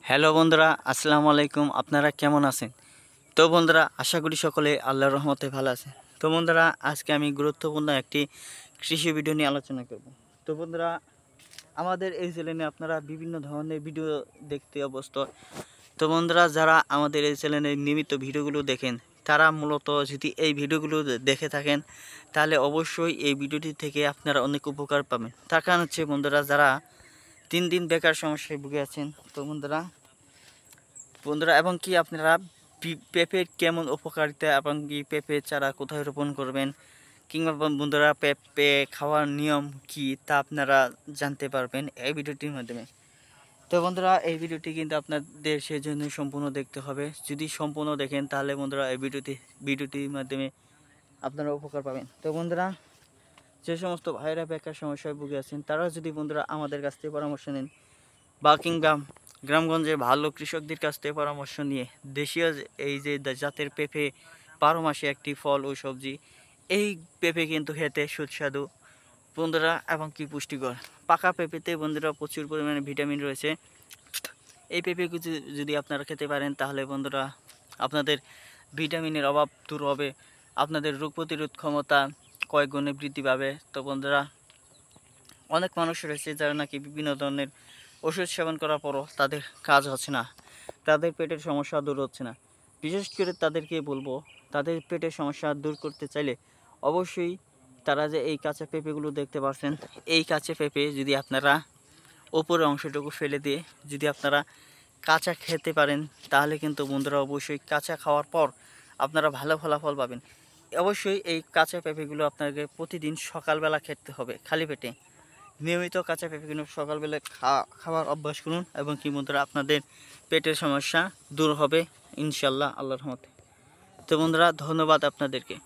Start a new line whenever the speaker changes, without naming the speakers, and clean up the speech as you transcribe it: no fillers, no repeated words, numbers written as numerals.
Hello বন্ধুরা, আসসালামু আলাইকুম। আপনারা কেমন আছেন? তো বন্ধুরা, আশা করি সকলে আল্লাহর রহমতে ভালো আছেন। তো বন্ধুরা, আজকে আমি গুরুত্বপূর্ণ একটি কৃষি ভিডিও নিয়ে আলোচনা করব। তো বন্ধুরা, আমাদের এই চ্যানেলে আপনারা বিভিন্ন ধরনের ভিডিও দেখতে অভ্যস্ত। তো বন্ধুরা, যারা আমাদের এই চ্যানেলের নিয়মিত ভিডিওগুলো দেখেন, তারা মূলত যদি এই ভিডিওগুলো দেখে থাকেন, তাহলে অবশ্যই এই ভিডিওটি থেকে আপনারা অনেক উপকার পাবেন। তার কারণ হচ্ছে বন্ধুরা, যারা দিন বেকার সমস্যায় ভুগে আছেন, তো বন্ধুরা বন্ধুরা এবং কি আপনারা পেঁপের কেমন উপকারিতা এবং কি পেঁপে চারা কোথায় রোপণ করবেন, কিংবা বন্ধুরা পেঁপে খাওয়ার নিয়ম কি, তা আপনারা জানতে পারবেন এই ভিডিওটির মাধ্যমে। তো বন্ধুরা, এই ভিডিওটি কিন্তু আপনাদের সেজন্য সম্পূর্ণ দেখতে হবে। যদি সম্পূর্ণ দেখেন, তাহলে বন্ধুরা এই ভিডিওটির মাধ্যমে আপনারা উপকার পাবেন। তো বন্ধুরা, যে সমস্ত ভাইরা বেকার সমস্যায় ভুগে আছেন, তারা যদি বন্ধুরা আমাদের কাছ থেকে পরামর্শ নেন, বা কিংবা গ্রামগঞ্জে ভালো কৃষকদের কাছ থেকে পরামর্শ নিয়ে দেশীয় এই যে জাতের পেঁপে, 12 মাসে একটি ফল ও সবজি, এই পেঁপে কিন্তু খেতে সুস্বাদু বন্ধুরা এবং কি পুষ্টিকর। পাকা পেঁপেতে বন্ধুরা প্রচুর পরিমাণে ভিটামিন রয়েছে। এই পেঁপে যদি আপনারা খেতে পারেন, তাহলে বন্ধুরা আপনাদের ভিটামিনের অভাব দূর হবে, আপনাদের রোগ প্রতিরোধ ক্ষমতা কয়েক গুণে বৃদ্ধি পাবে। তো বন্ধুরা, অনেক মানুষ রয়েছে যারা নাকি বিভিন্ন ধরনের ওষুধ সেবন করার পরও তাদের কাজ হচ্ছে না, তাদের পেটের সমস্যা দূর হচ্ছে না। বিশেষ করে তাদেরকে বলবো, তাদের পেটের সমস্যা দূর করতে চাইলে অবশ্যই তারা যে এই কাঁচা পেঁপেগুলো দেখতে পাচ্ছেন, এই কাঁচা পেঁপে যদি আপনারা ওপরের অংশটুকু ফেলে দিয়ে যদি আপনারা কাঁচা খেতে পারেন, তাহলে কিন্তু বন্ধুরা অবশ্যই কাঁচা খাওয়ার পর আপনারা ভালো ফলাফল পাবেন। অবশ্যই এই কাঁচা পেঁপেগুলো আপনাকে প্রতিদিন সকালবেলা খেতে হবে খালি পেটে। নিয়মিত কাঁচা পেঁপেগুলো সকালবেলা খাওয়ার অভ্যাস করুন এবং কি বন্ধুরা আপনাদের পেটের সমস্যা দূর হবে ইনশাল্লাহ, আল্লাহর রহমতে। তো বন্ধুরা, ধন্যবাদ আপনাদেরকে।